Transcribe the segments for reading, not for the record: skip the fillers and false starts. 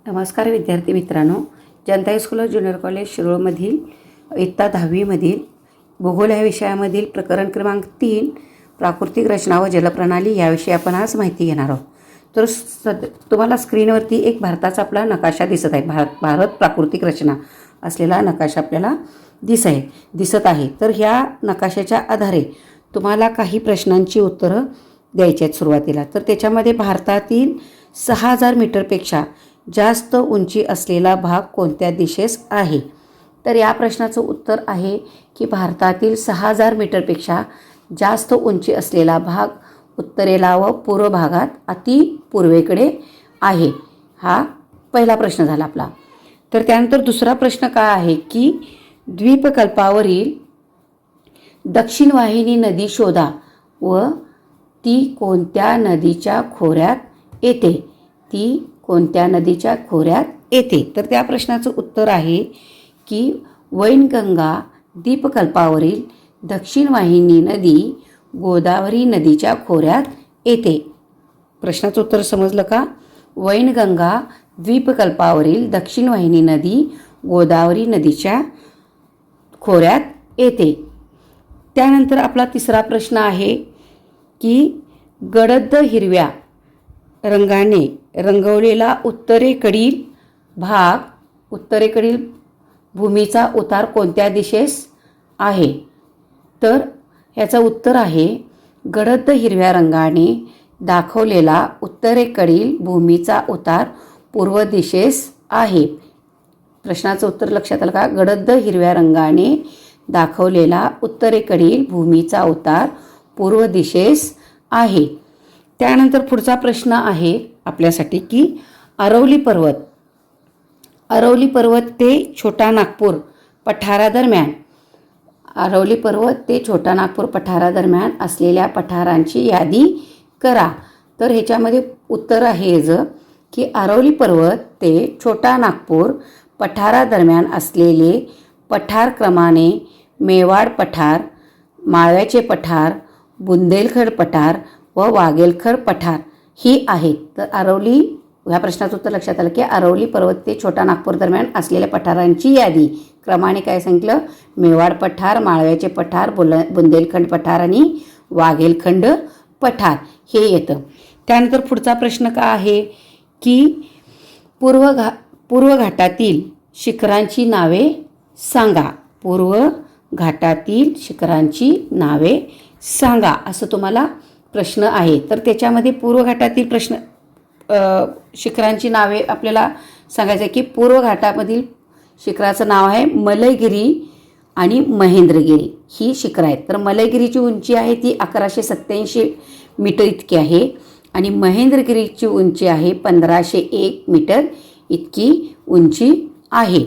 नमस्कार विद्यार्थी मित्रांनो, जनता हायस्कूल ज्युनियर कॉलेज शिरोळमधील इयत्ता 10वीमधील भूगोल ह्या विषयामधील प्रकरण क्रमांक 3 प्राकृतिक रचना व जलप्रणाली याविषयी आपण आज माहिती घेणार आहोत. तर तुम्हाला स्क्रीनवरती एक भारताचा आपला नकाशा दिसत आहे. भारत प्राकृतिक रचना असलेला नकाशा आपल्याला दिसत आहे. तर ह्या नकाशाच्या आधारे तुम्हाला काही प्रश्नांची उत्तरं द्यायची आहेत सुरुवातीला. तर त्याच्यामध्ये भारतातील 6000 मीटरपेक्षा जास्त उंची असलेला भाग कोणत्या दिशेस आहे? तर या प्रश्नाचं उत्तर आहे की भारतातील 6000 मीटरपेक्षा जास्त उंची असलेला भाग उत्तरेला व पूर्व भागात अति पूर्वेकडे आहे. हा पहिला प्रश्न झाला आपला. तर त्यानंतर दुसरा प्रश्न काय आहे की द्वीपकल्पावरील दक्षिण वाहिनी नदी शोधा व ती कोणत्या नदीच्या खोऱ्यात येते? ती कोणत्या नदीच्या खोऱ्यात येते? तर त्या प्रश्नाचं उत्तर आहे की वैनगंगा द्वीपकल्पावरील दक्षिण वाहिनी नदी गोदावरी नदीच्या खोऱ्यात येते. प्रश्नाचं उत्तर समजलं का? वैनगंगा द्वीपकल्पावरील दक्षिण वाहिनी नदी गोदावरी नदीच्या खोऱ्यात येते. त्यानंतर आपला तिसरा प्रश्न आहे की गडद हिरव्या रंगाने रंगवलेला उत्तरेकडील भूमीचा उतार कोणत्या दिशेस आहे? तर ह्याचं उत्तर आहे गडद हिरव्या रंगाने दाखवलेला उत्तरेकडील भूमीचा उतार पूर्व दिशेस आहे. प्रश्नाचं उत्तर लक्षात आलं का? गडद हिरव्या रंगाने दाखवलेला उत्तरेकडील भूमीचा उतार पूर्व दिशेस आहे. त्यानंतर पुढचा प्रश्न आहे आपल्यासाठी की अरवली पर्वत ते छोटा नागपूर पठारादरम्यान असलेल्या पठारांची यादी करा. तर ह्याच्यामध्ये उत्तर आहे की अरवली पर्वत ते छोटा नागपूर पठारादरम्यान असलेले पठार क्रमाने मेवाड पठार, माळव्याचे पठार, बुंदेलखंड पठार व वाघेलखंड पठार ही आहेत. तर अरवली ह्या प्रश्नाचं उत्तर लक्षात आलं की अरवली पर्वत ते छोटा नागपूर दरम्यान असलेल्या पठारांची यादी क्रमाने काय सांगितलं? मेवाड पठार, माळव्याचे पठार, बुंदेलखंड पठार आणि वाघेलखंड पठार हे येतं. त्यानंतर पुढचा प्रश्न काय आहे की पूर्व घाटातील शिखरांची नावे सांगा. पूर्व घाटातील शिखरांची नावे सांगा असं तुम्हाला प्रश्न आहे. तर त्याच्यामध्ये पूर्व घाटातील शिखरांची नावे आपल्याला सांगायचं आहे की पूर्व घाटामधील शिखराचं नाव आहे मलयगिरी आणि महेंद्रगिरी ही शिखरं आहेत. तर मलयगिरीची उंची आहे ती 1187 मीटर इतकी आहे आणि महेंद्रगिरीची उंची आहे 1501 मीटर इतकी उंची आहे.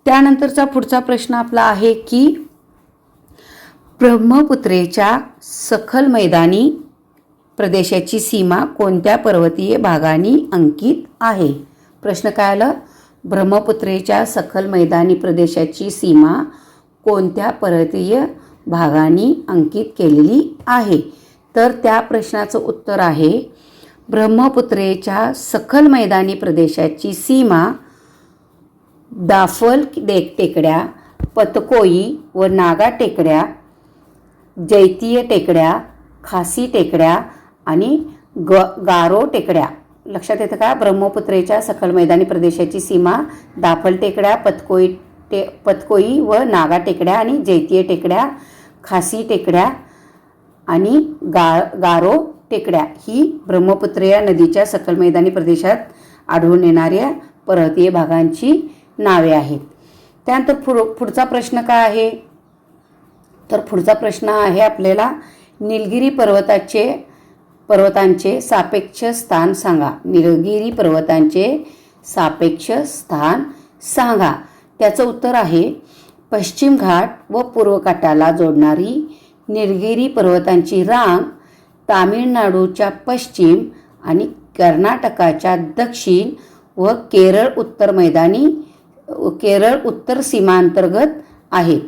त्यानंतरचा पुढचा प्रश्न आपला आहे की ब्रह्मपुत्रेच्या सखल मैदानी प्रदेशाची सीमा कोणत्या पर्वतीय भागांनी अंकित आहे? प्रश्न काय आलं? ब्रह्मपुत्रेच्या सखल मैदानी प्रदेशाची सीमा कोणत्या पर्वतीय भागांनी अंकित केलेली आहे? तर त्या प्रश्नाचं उत्तर आहे ब्रह्मपुत्रेच्या सखल मैदानी प्रदेशाची सीमा दाफल टेकड्या, पतकोई व नागा टेकड्या, जैतीय टेकड्या, खासी टेकड्या आणि गारो टेकड्या. लक्षात येतं का? ब्रह्मपुत्रेच्या सखल मैदानी प्रदेशाची सीमा दाफल टेकड्या, पतकोई व नागा टेकड्या आणि जैतीय टेकड्या, खासी टेकड्या आणि गारो टेकड्या ही ब्रह्मपुत्र या नदीच्या सखल मैदानी प्रदेशात आढळून येणाऱ्या पर्वतीय भागांची नावे आहेत. त्यानंतर पुढचा प्रश्न काय आहे? तर पुढचा प्रश्न आहे आपल्याला निलगिरी पर्वतांचे सापेक्ष स्थान सांगा. निलगिरी पर्वतांचे सापेक्ष स्थान सांगा. त्याचं उत्तर आहे पश्चिम घाट व पूर्व घाटाला जोडणारी निलगिरी पर्वतांची रांग तामिळनाडूच्या पश्चिम आणि कर्नाटकाच्या दक्षिण व केरळ उत्तर सीमांतर्गत आहेत.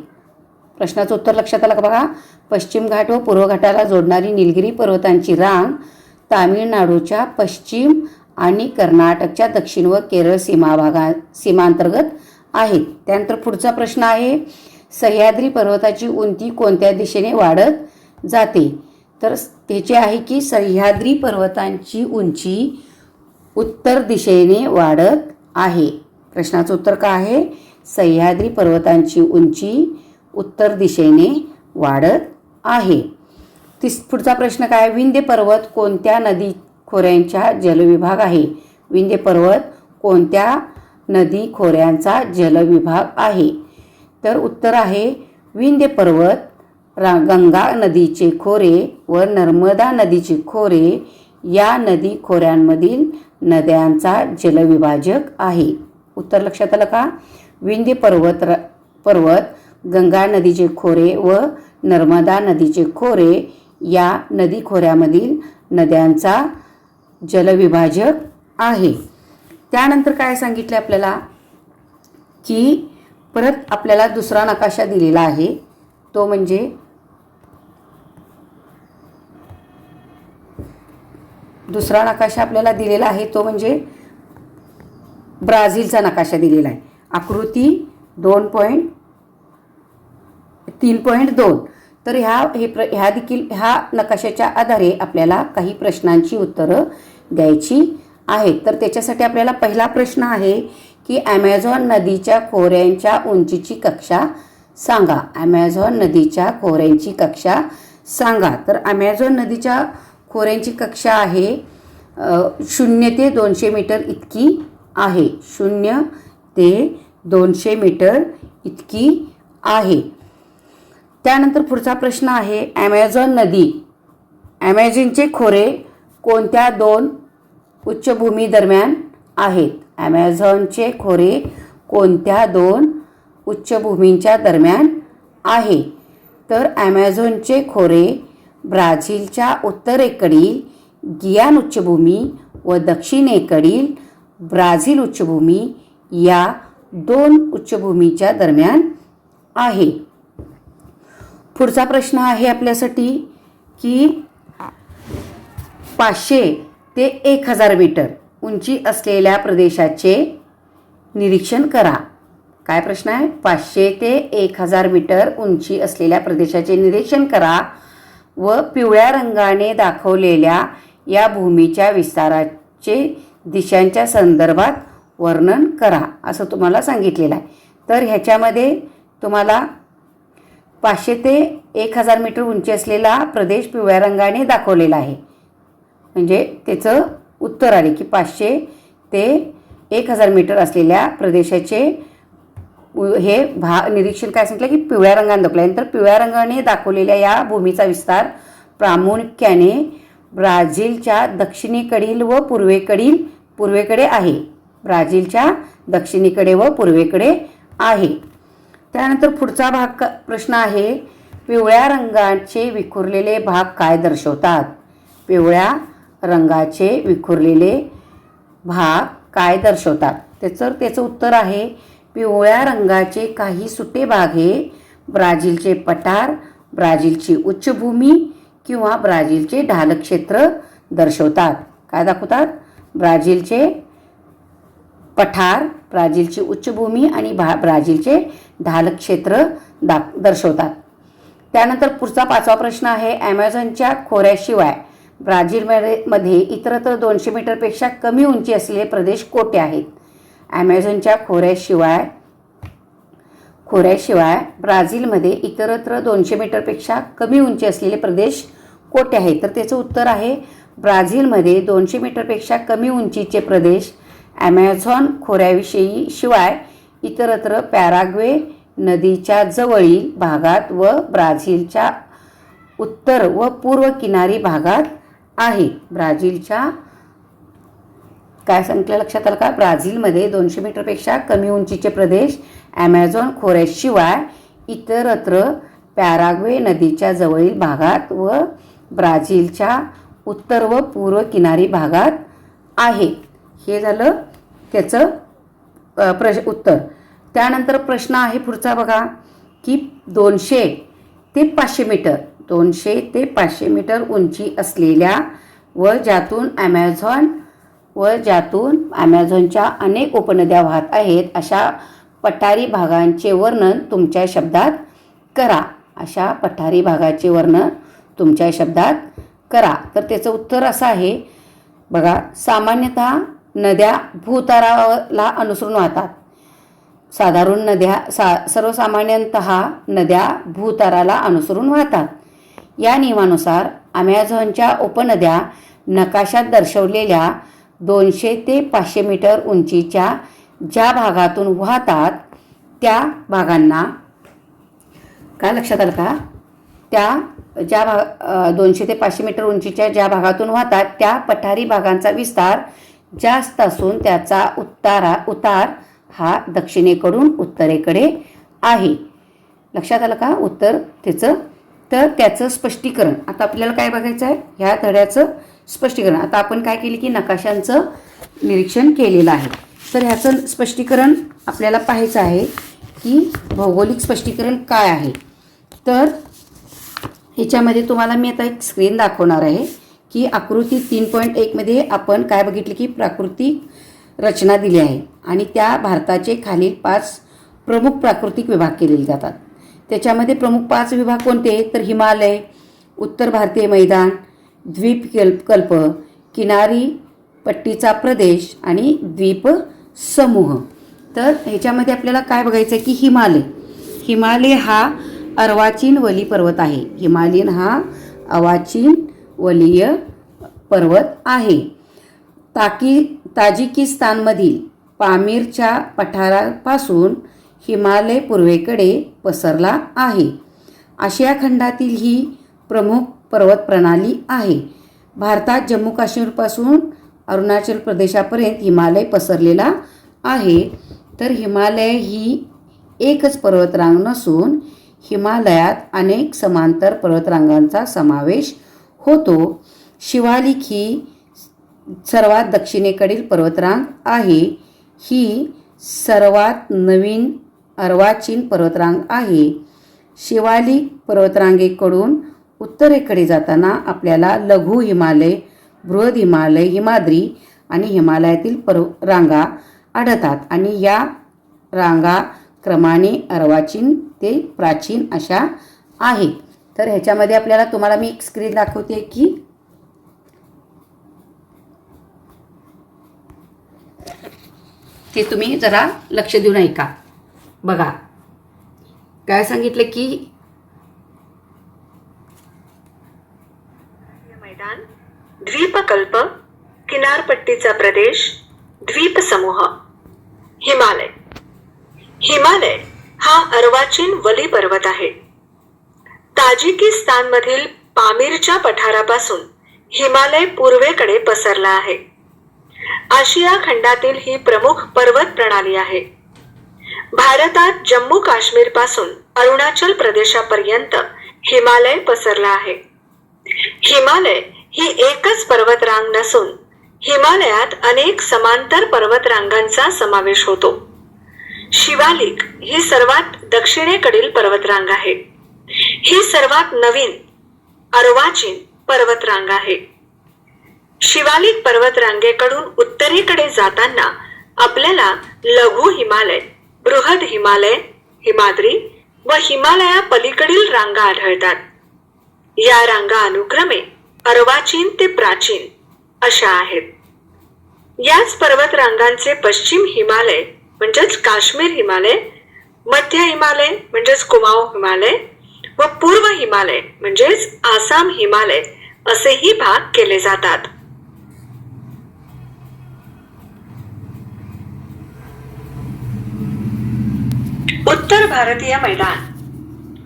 प्रश्नाचं उत्तर लक्षात आलं का बघा? पश्चिम घाट व पूर्व घाटाला जोडणारी निलगिरी पर्वतांची रांग तामिळनाडूच्या पश्चिम आणि कर्नाटकच्या दक्षिण व केरळ सीमांतर्गत आहेत. त्यानंतर पुढचा प्रश्न आहे, सह्याद्री पर्वताची उंची कोणत्या दिशेने वाढत जाते? तर त्याचे आहे की सह्याद्री पर्वतांची उंची उत्तर दिशेने वाढत आहे. प्रश्नाचं उत्तर काय आहे? सह्याद्री पर्वतांची उंची उत्तर दिशेने वाढत आहे. पुढचा प्रश्न काय? विंध्य पर्वत कोणत्या नदी खोऱ्यांचा जलविभाग आहे? विंध्य पर्वत कोणत्या नदी खोऱ्यांचा जलविभाग आहे? तर उत्तर आहे विंध्य पर्वत गंगा नदीचे खोरे व नर्मदा नदीचे खोरे या नदी खोऱ्यांमधील नद्यांचा जलविभाजक आहे. उत्तर लक्षात आलं का? विंध्य पर्वत गंगा नदीचे खोरे व नर्मदा नदीचे खोरे या नदी खोऱ्यामधील नद्यांचा जलविभाजक आहे. त्यानंतर काय सांगितले आपल्याला की परत आपल्याला दुसरा नकाशा दिलेला आहे, तो म्हणजे ब्राझीलचा नकाशा दिलेला आहे. आकृती 2.3.2. तर ह्या नकाशाच्या आधारे आपल्याला काही प्रश्नांची उत्तरं द्यायची आहेत. तर त्याच्यासाठी आपल्याला पहिला प्रश्न आहे की ॲमेझॉन नदीच्या खोऱ्यांच्या उंचीची कक्षा सांगा. ॲमेझॉन नदीच्या खोऱ्यांची कक्षा सांगा. तर ॲमेझॉन नदीच्या खोऱ्यांची कक्षा आहे 0 ते 200 मीटर इतकी आहे. 0 ते 200 मीटर इतकी आहे. त्यानंतर पुढचा प्रश्न आहे, ॲमेझॉनचे खोरे कोणत्या 2 उच्चभूमी दरम्यान आहेत? ॲमेझॉनचे खोरे कोणत्या 2 उच्चभूमींच्या दरम्यान आहे? तर ॲमेझॉनचे खोरे ब्राझीलच्या उत्तरेकडील गियान उच्चभूमी व दक्षिणेकडील ब्राझील उच्चभूमी या 2 उच्चभूमीच्या दरम्यान आहे. पुढचा प्रश्न आहे आपल्यासाठी की 500 ते 1000 मीटर उंची असलेल्या प्रदेशाचे निरीक्षण करा. काय प्रश्न आहे? 500 ते 1000 मीटर उंची असलेल्या प्रदेशाचे निरीक्षण करा व पिवळ्या रंगाने दाखवलेल्या या भूमीच्या विस्ताराचे दिशांच्या संदर्भात वर्णन करा असं तुम्हाला सांगितलेलं आहे. तर ह्याच्यामध्ये तुम्हाला 500 ते 1000 मीटर उंची असलेला प्रदेश पिवळ्या रंगाने दाखवलेला आहे. म्हणजे त्याचं उत्तर आले की 500 ते 1000 मीटर असलेल्या प्रदेशाचे हे निरीक्षण काय सांगितलं की पिवळ्या रंगाने दाखवलं. नंतर पिवळ्या रंगाने दाखवलेल्या या भूमीचा विस्तार प्रामुख्याने ब्राझीलच्या दक्षिणेकडील व पूर्वेकडे आहे. ब्राझीलच्या दक्षिणेकडे व पूर्वेकडे आहे. त्यानंतर पुढचा प्रश्न आहे, पिवळ्या रंगाचे विखुरलेले भाग काय दर्शवतात? पिवळ्या रंगाचे विखुरलेले भाग काय दर्शवतात? त्याचं उत्तर आहे पिवळ्या रंगाचे काही सुटे भाग हे ब्राझीलचे पठार, ब्राझीलची उच्चभूमी किंवा ब्राझीलचे ढालक्षेत्र दर्शवतात. काय दाखवतात? ब्राझीलचे पठार, ब्राझीलची उच्चभूमी आणि ब्राझीलचे ढालक्षेत्र दर्शवतात. त्यानंतर पुढचा 5वा प्रश्न आहे, ॲमेझॉनच्या खोऱ्याशिवाय ब्राझीलमध्ये इतरत्र 200 मीटरपेक्षा कमी उंची असलेले प्रदेश कोठे आहेत? ॲमेझॉनच्या खोऱ्याशिवाय ब्राझीलमध्ये इतरत्र 200 मीटरपेक्षा कमी उंची असलेले प्रदेश कोठे आहेत? तर त्याचं उत्तर आहे ब्राझीलमध्ये 200 मीटरपेक्षा कमी उंचीचे प्रदेश ॲमेझॉन खोऱ्याविषयी शिवाय इतरत्र पॅराग्वे नदीच्या जवळील भागात व ब्राझीलच्या उत्तर व पूर्व किनारी भागात आहेत. ब्राझीलच्या काय सांगितलं लक्षात आलं का? ब्राझीलमध्ये 200 मीटरपेक्षा कमी उंचीचे प्रदेश ॲमेझॉन खोऱ्याशिवाय इतरत्र पॅराग्वे नदीच्या जवळील भागात व ब्राझीलच्या उत्तर व पूर्व किनारी भागात आहेत. हे झालं त्याचं उत्तर. त्यानंतर प्रश्न आहे पुढचा बघा की 200 ते 500 मीटर उंची असलेल्या व ज्यातून ॲमेझॉन व ज्यातून ॲमेझॉनच्या अनेक उपनद्या वाहत आहेत अशा पठारी भागांचे वर्णन तुमच्या शब्दात करा. अशा पठारी भागाचे वर्णन तुमच्या शब्दात करा. तर त्याचं उत्तर असं आहे बघा, सामान्यतः नद्या भूतलाला अनुसरून वाहतात. साधारण नद्या सर्वसामान्यतः नद्या भूतलाला अनुसरून वाहतात. या नियमानुसार ॲमेझॉनच्या उपनद्या नकाशात दर्शवलेल्या 200 ते 500 मीटर उंचीच्या ज्या भागातून वाहतात त्या भागांना काय लक्षात आलं का, त्या ज्या 200 ते 500 मीटर उंचीच्या ज्या भागातून वाहतात त्या पठारी भागांचा विस्तार जास्त असून त्याचा उतार हा दक्षिणेकडून उत्तरेकडे आहे. लक्षात आलं का उत्तर त्याचं. तर त्याचं स्पष्टीकरण आता आपल्याला काय बघायचं आहे, ह्या धड्याचं स्पष्टीकरण. आता आपण काय केले की नकाशांचं निरीक्षण केलेलं आहे. तर ह्याचं स्पष्टीकरण आपल्याला पाहायचं आहे की भौगोलिक स्पष्टीकरण काय आहे. तर ह्याच्यामध्ये तुम्हाला मी आता एक स्क्रीन दाखवणार आहे की आकृती 3.1 मध्ये आपण काय बघितलं की प्राकृतिक रचना दिली आहे आणि त्या भारताचे खालील 5 प्रमुख प्राकृतिक विभाग केलेले जातात. त्याच्यामध्ये प्रमुख 5 विभाग कोणते, तर हिमालय, उत्तर भारतीय मैदान, द्वीपकल्प, किनारी पट्टीचा प्रदेश आणि द्वीप समूह. तर ह्याच्यामध्ये आपल्याला काय बघायचं आहे की हिमालय हा अर्वाचीन वली पर्वत आहे. हिमालयन हा अर्वाचीन वलीय पर्वत आहे. ताजिकिस्तानमधील पामीरच्या पठारापासून हिमालय पूर्वेकडे पसरला आहे. आशिया खंडातील ही प्रमुख पर्वत प्रणाली आहे. भारतात जम्मू काश्मीरपासून अरुणाचल प्रदेशापर्यंत हिमालय पसरलेला आहे. तर हिमालय ही एकच पर्वतरांग नसून हिमालयात अनेक समांतर पर्वतरांगांचा समावेश होतो. शिवालिक ही सर्वात दक्षिणेकडील पर्वतरांग आहे. ही सर्वात नवीन अर्वाचीन पर्वतरांग आहे. शिवालिक पर्वतरांगेकडून उत्तरेकडे जाताना आपल्याला लघु हिमालय, बृहद हिमालय, हिमाद्री आणि हिमालयातील रांगा आढळतात आणि या रांगा क्रमाने अर्वाचीन ते प्राचीन अशा आहेत. तर ह्याच्यामध्ये आपल्याला तुम्हाला मी एक स्क्रीन दाखवते की ते तुम्ही जरा लक्ष देऊन ऐका. बघा काय सांगितलं की मैदान, द्वीपकल्प, किनारपट्टीचा प्रदेश, द्वीप समूह. हिमालय हा अर्वाचीन वली पर्वत आहे. ताजिकिस्तानमधील पामीरच्या पठारापासून हिमालय पूर्वेकडे पसरला आहे. आशिया खंडातील ही प्रमुख पर्वत प्रणाली आहे. भारतात जम्मू काश्मीर पासून अरुणाचल प्रदेशापर्यंत हिमालय पसरला आहे. हिमालय ही एकच पर्वतरांग नसून हिमालयात अनेक समांतर पर्वतरांगांचा समावेश होतो. शिवालिक ही सर्वात दक्षिणेकडील पर्वतरांग आहे. ही सर्वात नवीन अर्वाचीन पर्वतरांग आहे. शिवालिक पर्वतरांगेकडून उत्तरेकडे जाताना आपल्याला लघु हिमालय, बृहद हिमालय, हिमाद्री व हिमालया पलीकडील रांगा आढळतात. या रांगा अनुक्रमे अर्वाचीन ते प्राचीन अशा आहेत. याच पर्वतरांगांचे पश्चिम हिमालय म्हणजेच काश्मीर हिमालय, मध्य हिमालय म्हणजेच कुमाऊ हिमालय व पूर्व हिमालय म्हणजेच आसाम हिमालय असेही भाग केले जातात. उत्तर भारतीय मैदान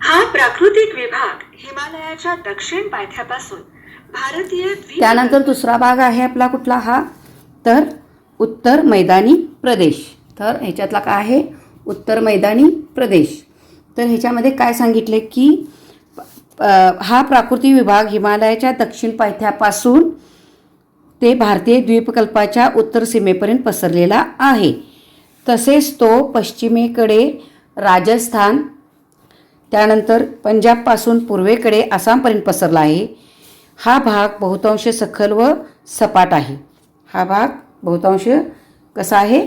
हा प्राकृतिक विभाग हिमालयाच्या दक्षिण पायथ्यापासून भारतीय त्यानंतर दुसरा भाग आहे आपला कुठला हा, तर उत्तर मैदानी प्रदेश. तर ह्याच्यातला काय आहे, उत्तर मैदानी प्रदेश. तर ह्याच्यामध्ये काय सांगितले की हा प्राकृतिक विभाग हिमालयाच्या दक्षिण पायथ्यापासून ते भारतीय द्वीपकल्पाच्या उत्तर सीमेपर्यंत पसरलेला आहे. तसेच तो पश्चिमेकडे राजस्थान, त्यानंतर पंजाबपासून पूर्वेकडे आसामपर्यंत पसरला आहे. हा भाग बहुतांश सखल व सपाट आहे. हा भाग बहुतांश कसा आहे,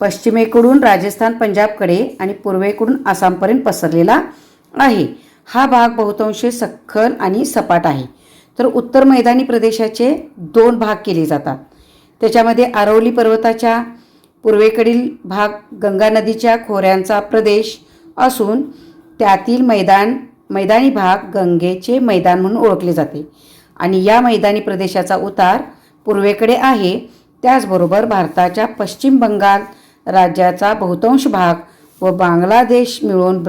पश्चिमेकडून राजस्थान पंजाबकडे आणि पूर्वेकडून आसामपर्यंत पसरलेला आहे. हा भाग बहुतांश सखल आणि सपाट आहे. तर उत्तर मैदानी प्रदेशाचे 2 भाग केले जातात. त्याच्यामध्ये अरवली पर्वताच्या पूर्वेकडील भाग गंगा नदीच्या खोऱ्यांचा प्रदेश असून त्यातील मैदानी भाग गंगेचे मैदान म्हणून ओळखले जाते आणि या मैदानी प्रदेशाचा उतार पूर्वेकडे आहे. त्याचबरोबर भारताच्या पश्चिम बंगाल राज्याचा बहुतांश भाग व बांगलादेश मिळून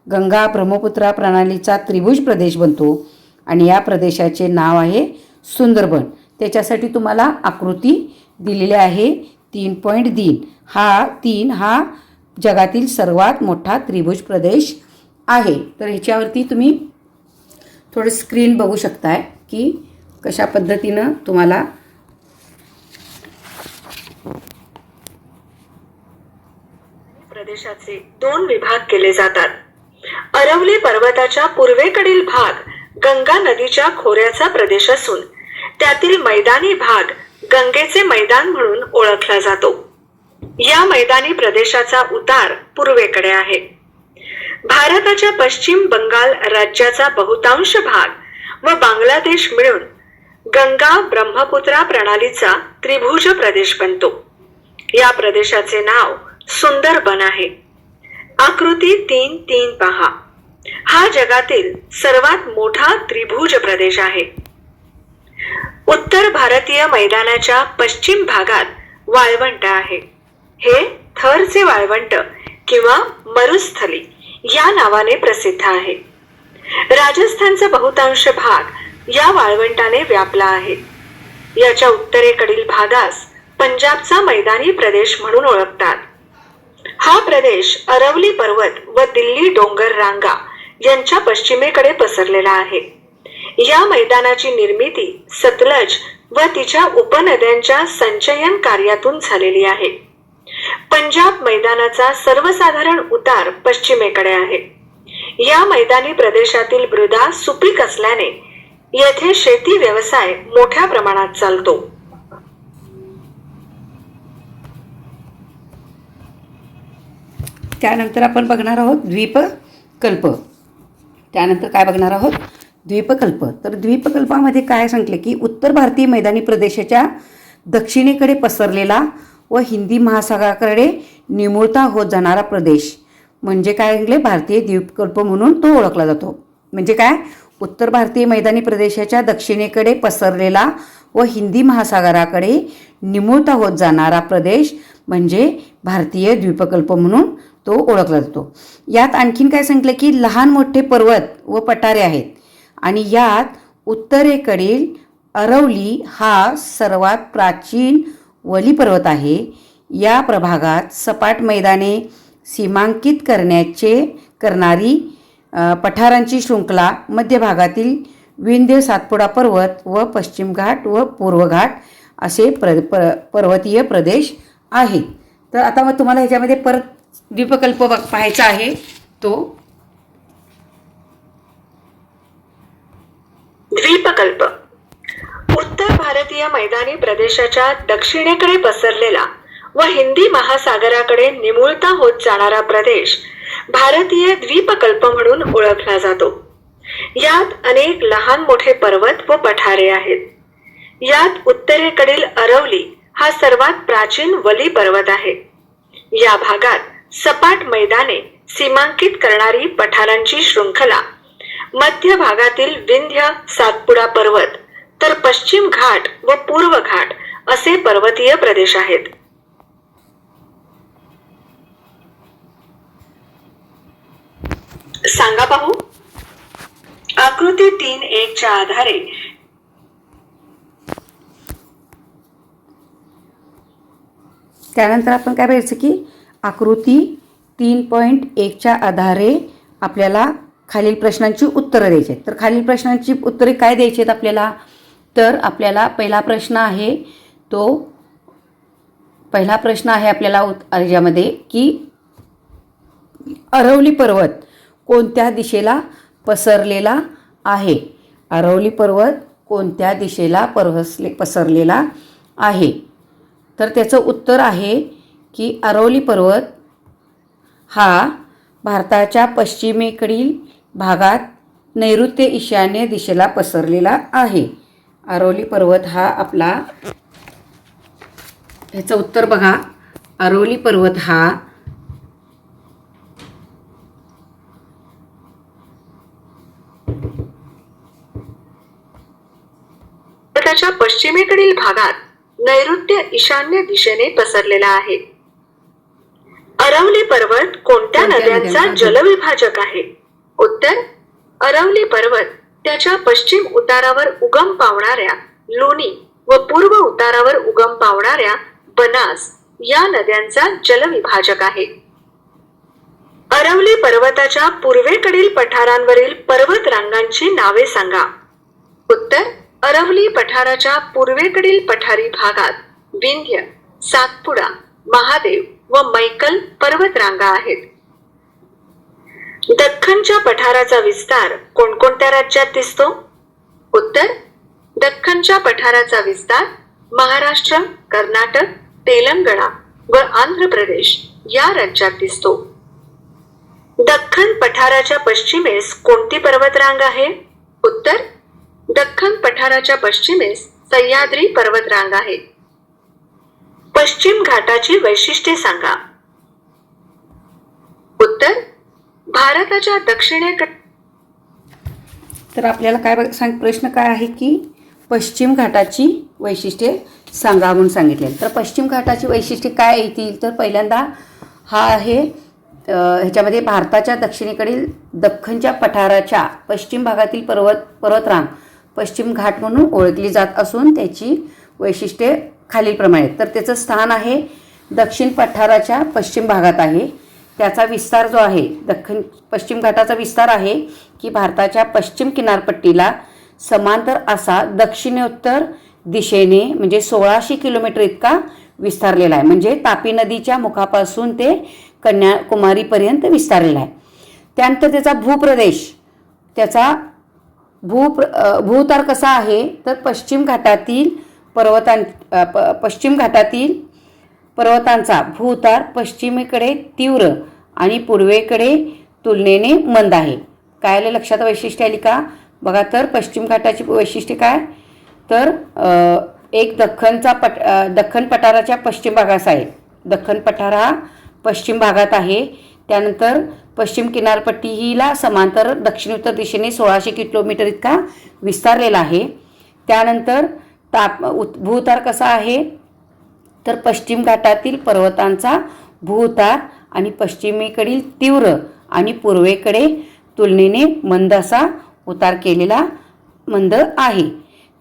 गंगा ब्रह्मपुत्रा प्रणालीचा त्रिभुज प्रदेश बनतो आणि या प्रदेशाचे नाव आहे सुंदरबन. त्याच्यासाठी तुम्हाला आकृती दिलेली आहे 3.3. हा 3 हा जगातील सर्वात मोठा त्रिभुज प्रदेश आहे. तर ह्याच्यावरती तुम्ही थोडं स्क्रीन बघू शकताय की कशा पद्धतीनं तुम्हाला प्रदेशाचे 2 विभाग केले जातात. अरवली पर्वताच्या पूर्वेकडील भाग गंगा नदीच्या खोऱ्याचा प्रदेश असून त्यातील मैदानी भाग गंगेचे मैदान म्हणून ओळखला जातो. या मैदानी प्रदेशाचा उतार पूर्वेकडे आहे. भारताच्या पश्चिम बंगाल राज्याचा बहुतांश भाग व बांगलादेश मिळून गंगा ब्रह्मपुत्रा प्रणालीचा त्रिभुज प्रदेश बनतो. या प्रदेशाचे नाव सुंदरबन आहे. आकृती 3.3 पहा. हा जगातील सर्वात मोठा त्रिभुज प्रदेश आहे. उत्तर भारतीय मैदानाच्या पश्चिम भागात वाळवंट आहे. हे थरचे वाळवंट किंवा मरुस्थली या नावाने प्रसिद्ध आहे. राजस्थानचा बहुतांश भाग या वाळवंटाने व्यापला आहे. याच्या उत्तरेकडील भागास पंजाबचा मैदानी प्रदेश म्हणून ओळखतात. हा प्रदेश अरवली पर्वत व दिल्ली डोंगर रांगा यांच्या पश्चिमेकडे पसरलेला आहे. या मैदानाची निर्मिती सतलज व तिच्या उपनद्यांच्या संचयन कार्यातून झालेली आहे. पंजाब मैदानाचा सर्वसाधारण उतार पश्चिमेकडे आहे. या मैदानी प्रदेशातील मृदा सुपीक असल्याने येथे शेती व्यवसाय मोठ्या प्रमाणात चालतो. त्यानंतर आपण बघणार आहोत द्वीपकल्प. त्यानंतर काय बघणार आहोत, द्वीपकल्प. तर द्वीपकल्पामध्ये काय सांगितलं की उत्तर भारतीय मैदानी प्रदेशाच्या दक्षिणेकडे पसरलेला व हिंदी महासागराकडे निमुळता होत जाणारा प्रदेश म्हणजे काय सांगले, भारतीय द्वीपकल्प म्हणून तो ओळखला जातो. म्हणजे काय, उत्तर भारतीय मैदानी प्रदेशाच्या दक्षिणेकडे पसरलेला व हिंदी महासागराकडे निमुळता होत जाणारा प्रदेश म्हणजे भारतीय द्वीपकल्प म्हणून तो ओळखला जातो. यात आणखीन काय सांगितलं की लहान मोठे पर्वत व पठारे आहेत आणि यात उत्तरेकडील अरवली हा सर्वात प्राचीन वली पर्वत आहे. या प्रभागात सपाट मैदाने सीमांकित करणारी पठारांची शृंखला, मध्य भागातील विंध्य सातपुडा पर्वत व पश्चिम घाट व पूर्व घाट असे पर्वतीय प्रदेश आहेत. तर आता मग तुम्हाला ह्याच्यामध्ये परत द्वीपकल्प पाहायचा आहे तो. द्वीपकल्प उत्तर भारतीय मैदानी प्रदेशाच्या दक्षिणेकडे पसरलेला व हिंदी महासागराकडे निमुळता होत जाणारा प्रदेश भारतीय द्वीपकल्प म्हणून ओळखला जातो. यात अनेक लहान मोठे पर्वत व पठारे आहेत. यात उत्तरेकडील अरवली हा सर्वात प्राचीन वली पर्वत आहे. या भागात सपाट मैदाने सीमांकित करणारी पठारांची शृंखला, मध्य भागातील विंध्य सातपुडा पर्वत तर पश्चिम घाट व पूर्व घाट असे पर्वतीय प्रदेश आहेत. सांगा पाहू. आकृती 3.1 च्या आधारे त्यानंतर आपण काय बघायचं की आकृती 3.1 च्या आधारे आपल्याला खालील प्रश्नांची उत्तरं द्यायची आहेत. तर खालील प्रश्नांची उत्तरे काय द्यायची आहेत आपल्याला, तर आपल्याला पहिला प्रश्न आहे आपल्याला याच्यामध्ये की अरवली पर्वत कोणत्या दिशेला पसरलेला आहे. अरवली पर्वत कोणत्या दिशेला पसरलेला आहे? तर त्याचं उत्तर आहे की अरवली पर्वत हा भारताच्या पश्चिमेकडील भागात नैऋत्य ईशान्य दिशेला पसरलेला आहे. अरवली पर्वत हा आपला, ह्याचं उत्तर बघा, अरवली पर्वत हा भारताच्या पश्चिमेकडील भागात नैऋत्य ईशान्य दिशेने पसरलेला आहे. अरवली पर्वत कोणत्या नद्यांचा जलविभाजक आहे? उत्तर, अरवली पर्वत त्याच्या पश्चिम उतारावर उगम पावणाऱ्या लोणी व पूर्व उतारावर उगम पावणाऱ्या बनास या नद्यांचा जलविभाजक आहे. अरवली पर्वताच्या पूर्वेकडील पठारांवरील पर्वत रांगांची नावे सांगा. उत्तर, अरवली पठाराच्या पूर्वेकडील पठारी भागात विंध्य, सातपुडा, महादेव व मैकल पर्वत रांगा आहेत. दख्खनच्या पठाराचा विस्तार कोणकोणत्या राज्यात दिसतो? उत्तर, दख्खनच्या पठाराचा विस्तार महाराष्ट्र, कर्नाटक, तेलंगणा व आंध्र प्रदेश या राज्यात दिसतो. दख्खन पठाराच्या पश्चिमेस कोणती पर्वतरांग आहे? उत्तर, दख्खन पठाराच्या पश्चिमेस सह्याद्री पर्वतरांग आहे. पश्चिम घाटाची वैशिष्ट्ये सांगा. उत्तर, भारताच्या दक्षिणेकडे. तर आपल्याला काय प्रश्न काय आहे की पश्चिम घाटाची वैशिष्ट्ये सांगा म्हणून सांगितले. तर पश्चिम घाटाची वैशिष्ट्ये काय येतील? तर पहिल्यांदा हा आहे ह्याच्यामध्ये भारताच्या दक्षिणेकडील दख्खनच्या पठाराच्या पश्चिम भागातील पर्वतरांग पश्चिम घाट म्हणून ओळखली जात असून त्याची वैशिष्ट्ये खालीलप्रमाणे. तर त्याचं स्थान आहे दक्षिण पठाराच्या पश्चिम भागात आहे. त्याचा विस्तार जो आहे पश्चिम घाटाचा विस्तार आहे की भारताच्या पश्चिम किनारपट्टीला समांतर असा दक्षिणोत्तर दिशेने म्हणजे 1600 किलोमीटर इतका विस्तारलेला आहे. म्हणजे तापी नदीच्या मुखापासून ते कन्याकुमारीपर्यंत विस्तारलेला आहे. त्यानंतर त्याचा भूप्रदेश, त्याचा भूउतार कसा आहे? तर पश्चिम घाटातील पर्वतांचा भूउतार पश्चिमेकडे तीव्र आणि पूर्वेकडे तुलनेने मंद आहे. काय आलं लक्षात वैशिष्ट्य आली का? बघा, तर पश्चिम घाटाची वैशिष्ट्ये काय? तर एक दख्खन पठाराच्या पश्चिम भागास आहे. दख्खन पठार हा पश्चिम भागात आहे. त्यानंतर पश्चिम किनारपट्टीला समांतर दक्षिणोत्तर दिशेने 1600 किलोमीटर इतका विस्तारलेला आहे. त्यानंतर भूउतार कसा आहे? तर पश्चिम घाटातील पर्वतांचा भूउतार आणि पश्चिमेकडील तीव्र आणि पूर्वेकडे तुलनेने मंद असा उतार केलेला मंद आहे.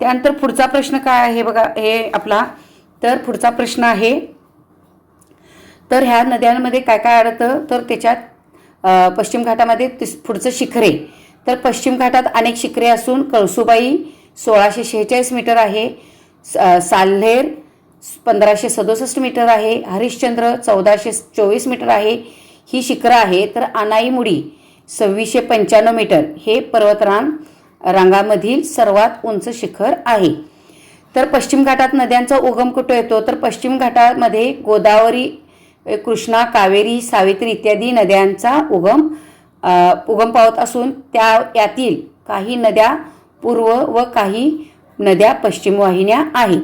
त्यानंतर पुढचा प्रश्न काय आहे बघा, हे आपला. तर पुढचा प्रश्न आहे, तर ह्या नद्यांमध्ये काय काय आढळतं? तर त्याच्यात पश्चिम घाटामध्ये पुढचं शिखरे. तर पश्चिम घाटात अनेक शिखरे असून कळसुबाई 1646 मीटर आहे, साल्हेर 1567 मीटर आहे, हरिश्चंद्र 1424 मीटर आहे ही शिखरं आहे. तर अनाईमुडी 2695 मीटर हे रांगामधील सर्वात उंच शिखर आहे. तर पश्चिम घाटात नद्यांचा उगम कुठं येतो? तर पश्चिम घाटामध्ये गोदावरी, कृष्णा, कावेरी, सावित्री इत्यादी नद्यांचा उगम पावत असून यातील काही नद्या पूर्व व काही नद्या पश्चिम वाहिन्या आहेत.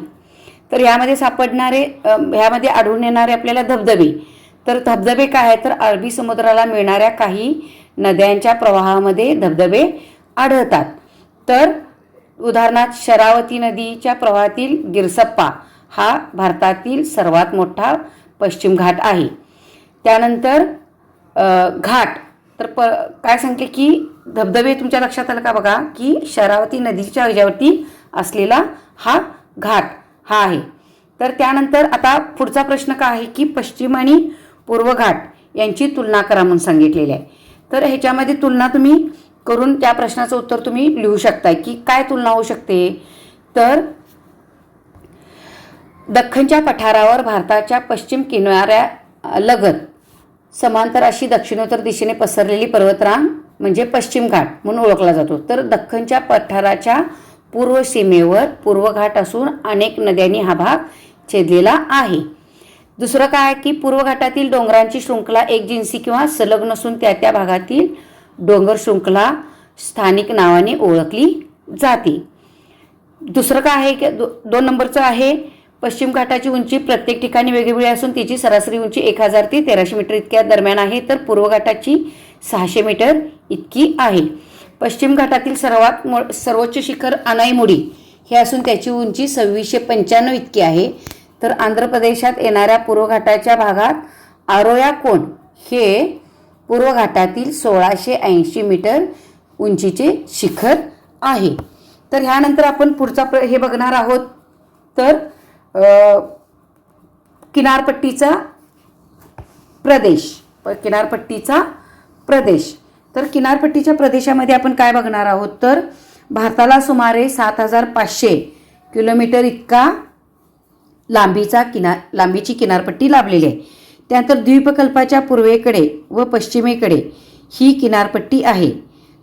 तर ह्यामध्ये आढळून येणारे आपल्याला धबधबे. तर धबधबे काय आहे? तर अरबी समुद्राला मिळणाऱ्या काही नद्यांच्या प्रवाहामध्ये धबधबे आढळतात. तर उदाहरणार्थ शरावती नदीच्या प्रवाहातील गिरसप्पा हा भारतातील सर्वात मोठा पश्चिम घाट आहे. त्यानंतर घाट, तर काय सांगते की धबधबे तुमच्या लक्षात आलं का? बघा की शरावती नदीच्या ह्याच्यावरती असलेला हा घाट हा आहे. तर त्यानंतर आता पुढचा प्रश्न काय आहे की पश्चिम आणि पूर्व घाट यांची तुलना करा म्हणून सांगितलेली आहे. तर ह्याच्यामध्ये तुलना तुम्ही करून त्या प्रश्नाचं उत्तर तुम्ही लिहू शकता की काय तुलना होऊ शकते. तर दख्खनच्या पठारावर भारताच्या पश्चिम किनाऱ्यालगत समांतर अशी दक्षिणोत्तर दिशेने पसरलेली पर्वतरांग म्हणजे पश्चिम घाट म्हणून ओळखला जातो. तर दख्खनच्या पठाराच्या पूर्व सीमेवर पूर्व घाट असून अनेक नद्यांनी हा भाग छेदलेला आहे. दुसरं काय की पूर्व घाटातील डोंगरांची शृंखला एकजिन्सी किंवा सलग नसून त्या त्या भागातील डोंगर शृंखला स्थानिक नावाने ओळखली जाते. दुसरं काय आहे की 2 नंबरचं आहे पश्चिम घाटाची उंची प्रत्येक ठिकाणी वेगवेगळी असून तिची सरासरी उंची 1000 ते 1300 मीटर इतक्या दरम्यान आहे, तर पूर्व घाटाची 600 मीटर इतकी आहे. पश्चिम घाटातील सर्वोच्च शिखर अनाईमुडी हे असून त्याची उंची 2695 इतकी आहे. तर आंध्र प्रदेशात येणाऱ्या पूर्व घाटाच्या भागात आरोयाकोंड हे पूर्व घाटातील 1680 मीटर उंचीचे शिखर आहे. तर ह्यानंतर आपण पुढचा हे बघणार आहोत. तर किनारपट्टीचा प्रदेश. तर किनारपट्टीच्या प्रदेशामध्ये आपण काय बघणार आहोत, तर भारताला सुमारे 7500 किलोमीटर इतका लांबीची किनारपट्टी लाभलेली आहे. त्यानंतर द्वीपकल्पाच्या पूर्वेकडे व पश्चिमेकडे ही किनारपट्टी आहे.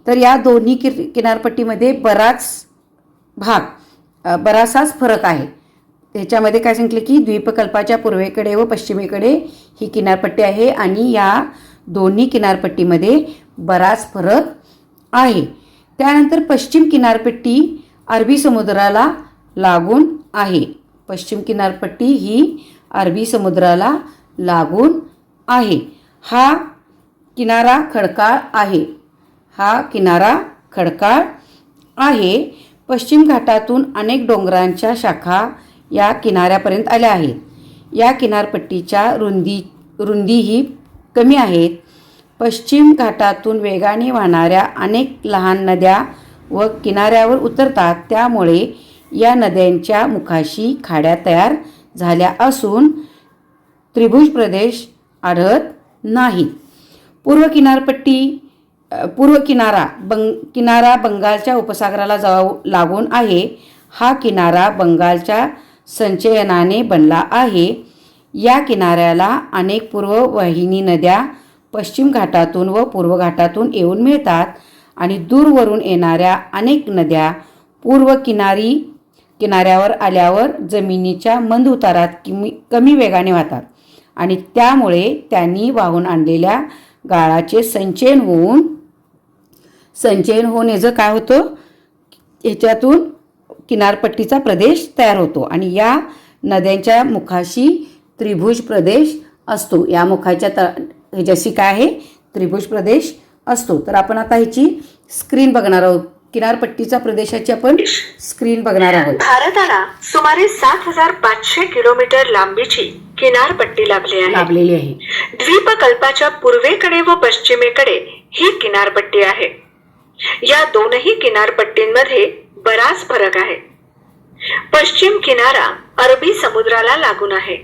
तर या दोन्ही किनारपट्टीमध्ये बराचसाच फरक आहे. त्याच्यामध्ये काय सांगितले की द्वीपकल्पाच्या पूर्वेकडे व पश्चिमेकडे ही किनारपट्टी आहे आणि या दोन्ही किनारपट्टीमध्ये बराच फरक आहे. त्यानंतर पश्चिम किनारपट्टी अरबी समुद्राला लागून आहे. पश्चिम किनारपट्टी ही अरबी समुद्राला लागून आहे. हा किनारा खडकाळ आहे. पश्चिम घाटातून अनेक डोंगरांच्या शाखा या किनाऱ्यापर्यंत आल्या आहेत. या किनारपट्टीच्या रुंदीही कमी आहेत. पश्चिम घाटातून वेगाने वाहणाऱ्या अनेक लहान नद्या व किनाऱ्यावर उतरतात, त्यामुळे या नद्यांच्या मुखाशी खाड्या तयार झाल्या असून त्रिभुज प्रदेश आढळत नाहीत. किनारा बंगालच्या उपसागराला लागून आहे. हा किनारा बंगालच्या संचयनाने बनला आहे. या किनाऱ्याला अनेक पूर्ववाहिनी नद्या पश्चिम घाटातून व पूर्व घाटातून येऊन मिळतात आणि दूरवरून येणाऱ्या अनेक नद्या पूर्व किनाऱ्यावर आल्यावर जमिनीच्या मंद उतारात कमी वेगाने वाहतात आणि त्यामुळे त्यांनी वाहून आणलेल्या गाळाचे संचयन होऊन याचं काय होतं, ह्याच्यातून किनारपट्टीचा प्रदेश तयार होतो आणि या नद्यांच्या मुखाशी त्रिभुज प्रदेश असतो. या मुखाच्या ह्याच्याशी काय आहे, त्रिभुज प्रदेश असतो. तर आपण आता ह्याची स्क्रीन बघणार आहोत. किनारपट्टीचा प्रदेशाची आपण स्क्रीन बघणार आहोत. भारताला सुमारे 7500 किलोमीटर लांबीची किनारपट्टी लाभलेली आहे. द्वीपकल्पाच्या पूर्वेकडे व पश्चिमेकडे ही किनारपट्टी आहे. या दोनही किनारपट्टींमध्ये बराच फरक आहे. पश्चिम किनारा अरबी समुद्राला लागून आहे.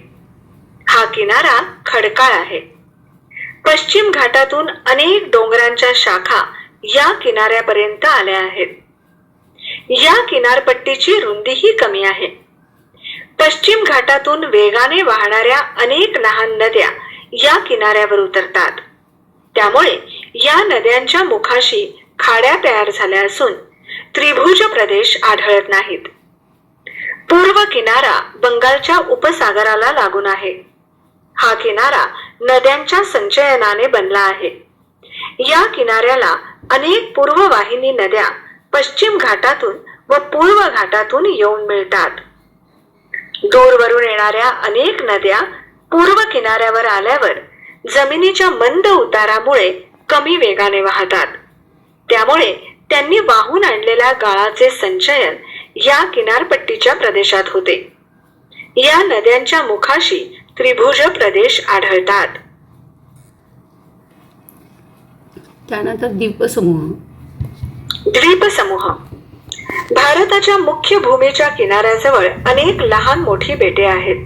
हा किनारा खडकाळ आहे. पश्चिम घाटातून अनेक डोंगरांच्या शाखा या किनाऱ्यापर्यंत आल्या आहेत. या किनारपट्टीची रुंदीही कमी आहे. पश्चिम घाटातून वेगाने वाहणाऱ्या अनेक लहान नद्या या किनाऱ्यावर उतरतात, त्यामुळे या नद्यांच्या मुखाशी खाड्या तयार झाल्या असून त्रिभुज प्रदेश आढळत नाहीत. पूर्व किनारा बंगालच्या उपसागराला लागून आहे. हा किनारा नद्यांच्या संचयनाने बनला आहे. या किनाऱ्याला अनेक पूर्ववाहिनी नद्या पश्चिम घाटातून व पूर्व घाटातून येऊन मिळतात. दूरवरून येणाऱ्या अनेक नद्या पूर्व किनाऱ्यावर आल्यावर जमिनीच्या मंद उतारामुळे कमी वेगाने वाहतात, त्यामुळे त्यांनी वाहून आणलेल्या गाळाचे संचयन या किनारपट्टीच्या प्रदेशात होते. या नद्यांच्या मुखाशी त्रिभुज प्रदेश आढळतात. त्यानंतर द्वीपसमूह. भारताच्या मुख्य भूमीच्या किनाऱ्याजवळ अनेक लहान मोठी बेटे आहेत.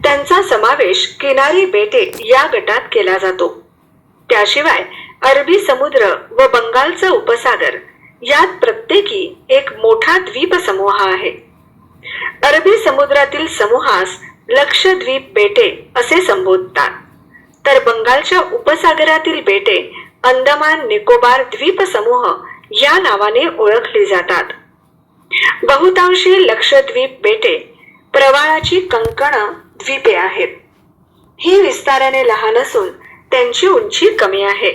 त्यांचा समावेश किनारी बेटे या गटात केला जातो. त्याशिवाय अरबी समुद्र व बंगालचा उपसागर यात प्रत्येकी एक मोठा द्वीपसमूह आहे. अरबी समुद्रातील समूहास लक्षद्वीप बेटे असे संबोधतात, तर बंगालच्या उपसागरातील बेटे अंदमान निकोबार द्वीपसमूह या नावाने ओळखली जातात. बहुतांशी लक्षद्वीप बेटे प्रवाळाची कंकण द्वीपे आहेत. ही विस्ताराने लहान असून त्यांची उंची कमी आहे.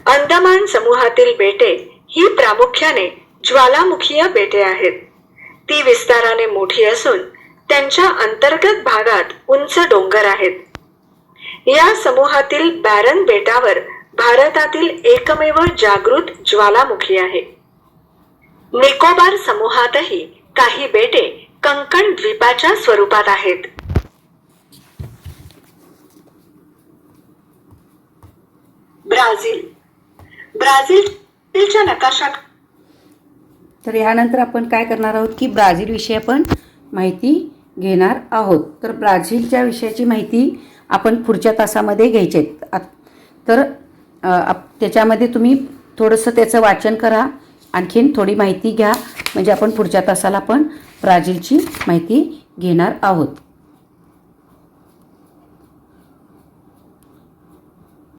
अंदमान समूहातील बेटे ही प्रामुख्याने ज्वालामुखीय बेटे आहेत. ती विस्ताराने मोठी असून त्यांच्या अंतर्गत भागात उंच डोंगर आहेत. या समूहातील बॅरन बेटावर भारतातील एकमेव जागृत ज्वालामुखी आहे. निकोबार समूहातही काही बेटे कंकण द्वीपाच्या स्वरूपात आहेत. ब्राझीलच्या नकाशात तर यानंतर आपण काय करणार आहोत की ब्राझील आपण माहिती घेणार आहोत. तर ब्राझीलच्या विषयाची माहिती आपण पुढच्या तासामध्ये घ्यायची आहे. तर त्याच्यामध्ये तुम्ही थोडंसं त्याचं वाचन करा, आणखीन थोडी माहिती घ्या, म्हणजे आपण पुढच्या तासाला पण ब्राझीलची माहिती घेणार आहोत.